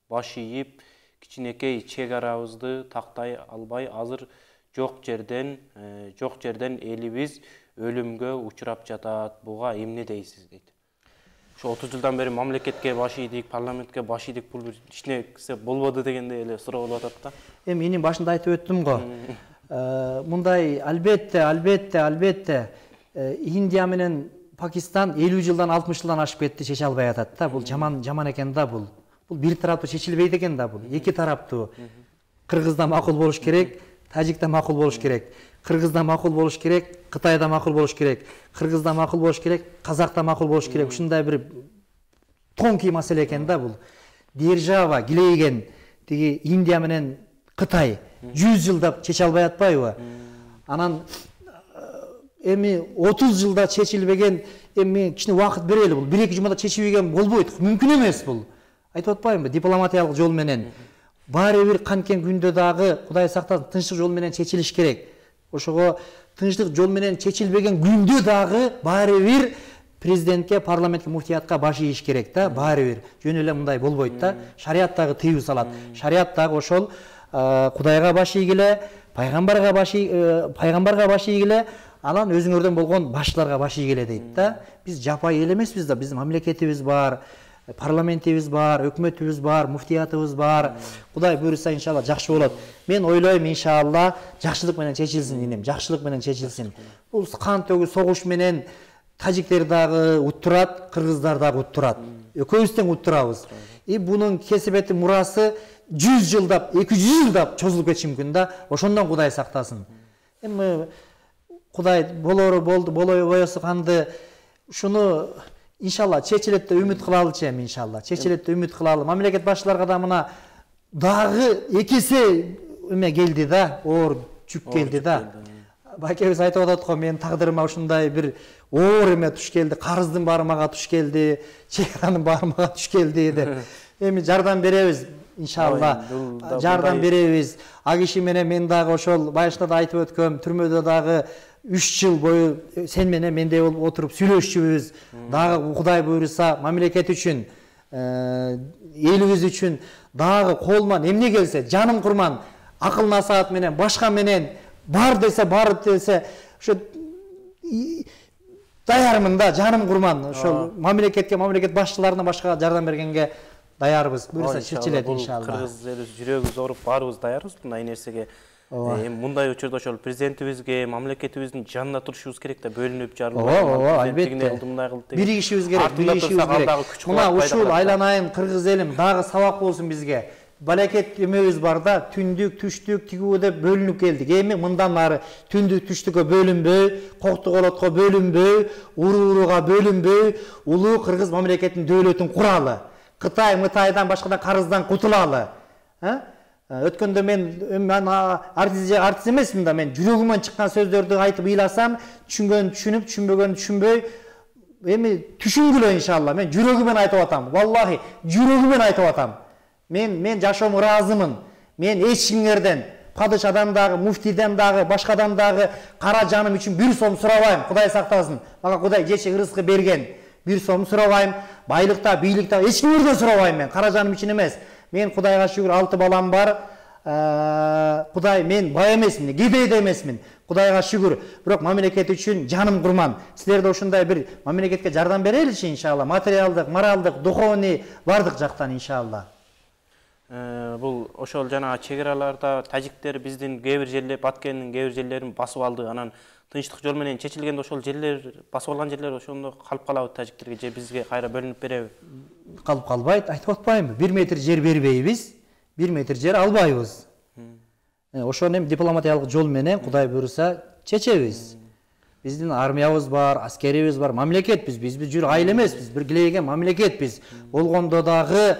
[SPEAKER 1] баш ийип, кичинекей чек арабызды тактай албай, азыр жок жерден элибиз өлүмгө учурап жатат. Буга эмне дейсиз дейт. Şu 30 жылдан бери мамлекетке баш ийдик, парламентке баш ийдик, бул эч нерсе болбоду дегенде эле суроо болуп атат да.
[SPEAKER 2] Эми менин башында айтып өттүм го. Мындай албетте Индия менен Пакистан 50 жылдан 60 жылдан ашып кетти, чече албай атат да. Бул жаман экен да бул. Бул бир тараптуу чечилбейт экен да бул. Эки тараптуу. Кыргызда макул болуш керек, Тажикта макул болуш керек. Кыргызда макул болуш керек, Кытайда макул болуш керек. Кыргызда макул болуш керек, Казакта макул болуш керек. Ушундай бир тонкий маселе экен да бул. Держава килейген тиги Индия менен Кытай 100 жылда чече албай атпайбы? Анан эми 30 жылда чечилбеген, эми кичине убакыт берели, бул 1-2 жумада чечилбеген болбойт. Мүмкүн эмес бул. Айтып атпаймынбы? Дипломатиялык жол менен баары бир канкен күндө дагы Кудай сактасын тынчтык жол менен чечилиш керек. Ошого тынчтык жол менен чечилбеген күндө дагы баары бир президентке, парламентке, муфтиятка баш ийиш керек да, баары бир. Жөн эле мындай болбойт да. Шарият дагы тыюу салат. Шарият дагы ошол Кудайга баш ийгиле, пайгамбарга баш ийгиле, анан өзүңөрдөн болгон башчыларга баш ийгиле дейт да. Биз жапайы эл эмеспиз да, биздин мамлекетибиз бар, парламентибиз бар, өкмөтүбүз бар, муфтиятыбыз бар. Кудай буйруса иншалла жакшы болот. Мен ойлойм иншалла жакшылык менен чечилсин инем, жакшылык менен чечилсин. Бул кан төгүү согуш менен тажиктер дагы уттурат, кыргыздар дагы уттурат. Экөөбүз тең уттурабыз. И бунун кесепети мурасы 100 жылдап, 200 жылдап чозулуп кетиши мүмкүн да. Ошондон Кудай сактасын. Эми Кудай болору болду, болобойсу канды. Ушуну иншалла чечилет деп үмүт кылалычы эми иншалла. Чечилет деп үмүт кылалы. Мамлекет башчыларга да мына дагы экисе эме келди да, оор жүк келди да. Байкебиз айтып атат го, менин тагдырыма ушундай бир оор эме туш келди, карыздын баары мага туш келди, чек-аранын баары мага туш келди деп. Эми жардам беребиз иншалла. Жардам беребиз. А киши менен мен дагы ошол башында да айтып өткөм, түрмөдө дагы 3 жыл бою сен менен мендей болуп отуруп сүйлөшчүбүз. Дагы Кудай буйруса мамлекет үчүн, элибиз үчүн дагы колуман эмне келсе, жаным курман, акыл насаат менен, башка менен бар десе, ошо даярмын да, жаным курман. Ошол мамлекетке, мамлекет башчыларына, башка жардам бергенге даярбыз. Буйруса чечилет иншалла.
[SPEAKER 1] Кыргыз элибиз жүрөгүбүз ооруп, баарыбыз даярбыз мындай нерсеге. Мындай учурда ошол президентибизге, мамлекетибиздин жанында турушубуз керек да, бөлүнүп жарылбай.
[SPEAKER 2] Албетте. Биригишибиз керек, Мына ушул айланайын кыргыз элим дагы сабак болсун бизге. Балекет эмебиз бар да, түндүк, түштүк, тигүү деп бөлүнүп келдик. Эми мындан ары түндүк, түштүккө бөлүнбөй, коктук олотко бөлүнбөй, урууга бөлүнбөй, улуу кыргыз мамлекетинин дөөлөтүн куралы. Кытай, Мытайдан башкадан карыздан кутулалы. Өткөндө мен артист эмесмин да, мен жүрөгүмөн чыккан сөздөрдү айтып ыйласам, түшүнгөнү түшүнүп, түшүнбөгөнү түшүнбөй, эми түшүнгүлө иншалла. Мен жүрөгүмөн айтып атам. Валлахи, жүрөгүмөн айтып атам. Мен жашоомо ыраазымын. Мен эч кимдерден, падышадан дагы, муфтийден дагы, башкадан дагы кара жаным үчүн 1 сом сурабайм. Кудай сактасын. Мага Кудай жечек рызкы берген. 1 сом сурабайм. Байлыкта, бийликте эч кимдерден сурабайм мен. Кара жаным үчүн эмес. Мен Кудайга шүгүр 6 балам бар. Кудай, мен бай эмесмин, кедей да эмесмин. Кудайга шүгүр. Бирок мамлекет үчүн жаным курман. Силер да ушундай бир мамлекетке жардам береличи иншалла. Материалдык, моралдык, духовный бардык жактан иншалла.
[SPEAKER 1] Бул ошол жана чек араларда тажиктер биздин кээ бир жерлер, Баткендин кээ бир жерлерин басып алды. Анан тынчтык жол менен чечилгенде ошол жерлер, басып алган жерлер ошондо калып калабы тажиктерге же бизге кайра бөлүнүп береби?
[SPEAKER 2] Калып калбайт, айтып атпаймынбы? 1 метр жер бербейбиз, 1 метр жер албайбыз. Ошону эми дипломатиялык жол менен Кудай буйруса чечебиз. Биздин армиябыз бар, аскерибиз бар, мамлекетпиз. Биз жур айыл эмеспиз, бир килейген мамлекетпиз. Болгондо дагы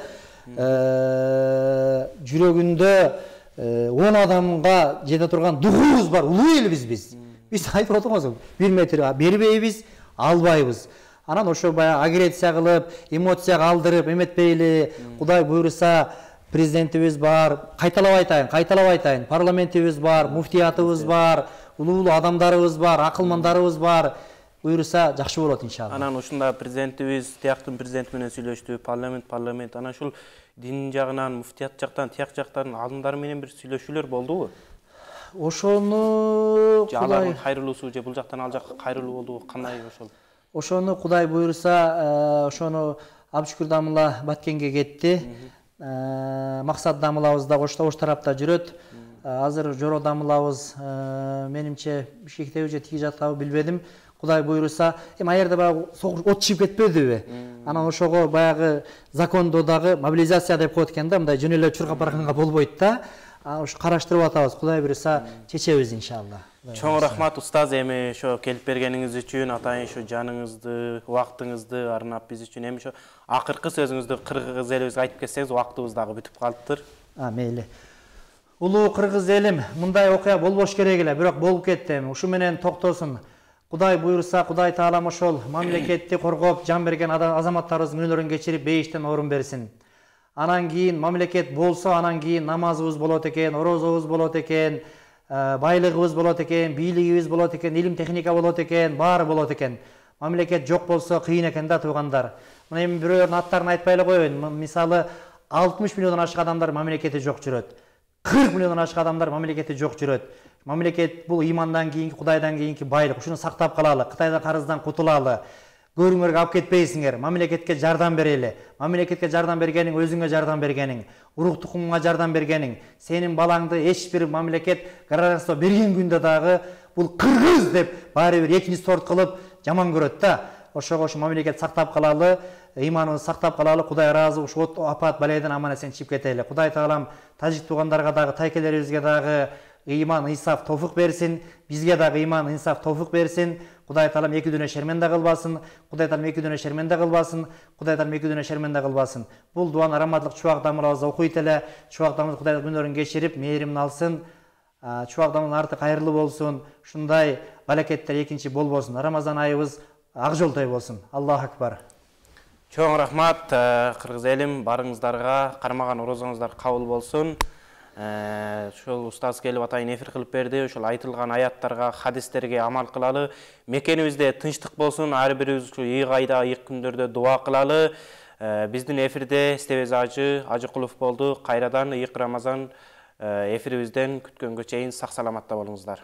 [SPEAKER 2] жүрөгүндө 10 адамга жете турган духубуз бар, улуу элбиз биз. Биз айтып атабыз, 1 метр бербейбиз, албайбыз. Анан ошо баягы агрессия кылып, эмоция калдырып эметпейли. Кудай буйруса президентибиз бар, кайталап айтайын, парламентибиз бар, муфтиятыбыз бар, улуу адамдарыбыз бар, акылмандарыбыз бар. буйруса жакшы болот иншалла.
[SPEAKER 1] Анан ушунда президентибиз тияктын президенти менен сүйлөштү, парламент анан ушул дин жагынан, муфтият жактан, тияк жактан алдындары менен бир сүйлөшүүлөр болдубу?
[SPEAKER 2] Ошону
[SPEAKER 1] Алардын кайрылуусу же бул жактан ал жакка кайрылуу болдубу? Кандай ошол?
[SPEAKER 2] Ошону Кудай буйруса, ошону Абдышкүр Дамыла Баткенге кетти. Максат Дамылабыз да ош тарапта жүрөт. Азыр Жоро Дамылабыз менимче Бишкектеби же тиги жактабы билбедим. Кудай буйруса, аерде баягы от чыгып кетпедиби? Анан ошого баягы закондо дагы мобилизация деп коет экен да, мындай жөн эле чуркап барганга болбойт да. Ушу караштырып атабыз. Кудай буйруса чечебиз иншалла.
[SPEAKER 1] Чоң рахмат устаз, эми ошо келип бергениңиз үчүн, атайын ушу жаныңызды, убактыңызды арнап биз үчүн эми ошо акыркы сөзүңүздү кыргыз элибизге айтып кетсеңиз, убактыбыз дагы бүтүп калыптыр.
[SPEAKER 2] Мейли. Улуу кыргыз элим, мындай окуя болбош керек эле, бирок болуп кетти эми. Ушу менен токтосун. Кудай буйруса, Кудай таалам ошол мамлекетти коргоп, жан берген азаматтарыбыздын күнөөлөрүн кечирип, бейиштен орун берсин. Анан кийин мамлекет болсо, анан кийин намазыбыз болот экен, орозобуз болот экен, байлыгыбыз болот экен, бийлигибиз болот экен, илим техника болот экен, баары болот экен. Мамлекет жок болсо кыйын экен да туугандар. Мына эми бирөөрүнүн аттарын айтпай эле коеюн. Мисалы 60 миллиондон ашык адамдар мамлекети жок жүрөт. 40 миллиондон ашык адамдар мамлекети жок жүрөт. Мамлекет бул имандан кийинки, Кудайдан кийинки байлык. Ушуну сактап калалы, Кытайдан карыздан кутулалы. Көрүңөргө алып кетпейсиңер. Мамлекетке жардам берели. Мамлекетке жардам бергениң өзүңө жардам бергениң, урук тукумуңа жардам бергениң. Сенин балаңды эч бир мамлекет гражданство берген күндө дагы бул кыргыз деп баары бир экинчи сорт кылып жаман көрөт да. Ошого ушу мамлекет сактап калалы, иманыбызды сактап калалы. Кудай ыраазы, ушу апат балайдан аман эсен чыгып кетели. Кудай таалам тажик туугандарга дагы, тайкелерибизге дагы иман, инсаф, товфук берсин. Бизге дагы иман, инсаф, товфук берсин. Кудай таалам эки дүнө шерменде кылбасын. Кудай таалам эки дүнө шерменде кылбасын. Кудай таалам эки дүнө шерменде кылбасын. Бул дуаны рамадлык Чубак Дамылабыз окуйт эле. Чубак Дамыл Кудайдын күнөөрүн кечирип, мээримин алсын. Чубак Дамылдын арты кайырлуу болсун. Ушундай балакеттер экинчи болбосун. Рамазан айыбыз ак жолтой болсун. Аллаху акбар.
[SPEAKER 1] Чоң рахмат, кыргыз элим, барыңыздарга, кармаган орозоңуздар кабыл болсун. Ошол устаз келип атайын эфир кылып берди. Ошол айтылган аяттарга, хадистерге амал кылалы. Мекенибизде тынчтык болсун. Ар бирибиз ушу ыйык айда, ыйык күндөрдө дуа кылалы. Биздин эфирде Стебез Ажыкулов болду. Кайрадан ыйык Рамазан эфирибизден күткөнгө чейин сак саламатта болуңуздар.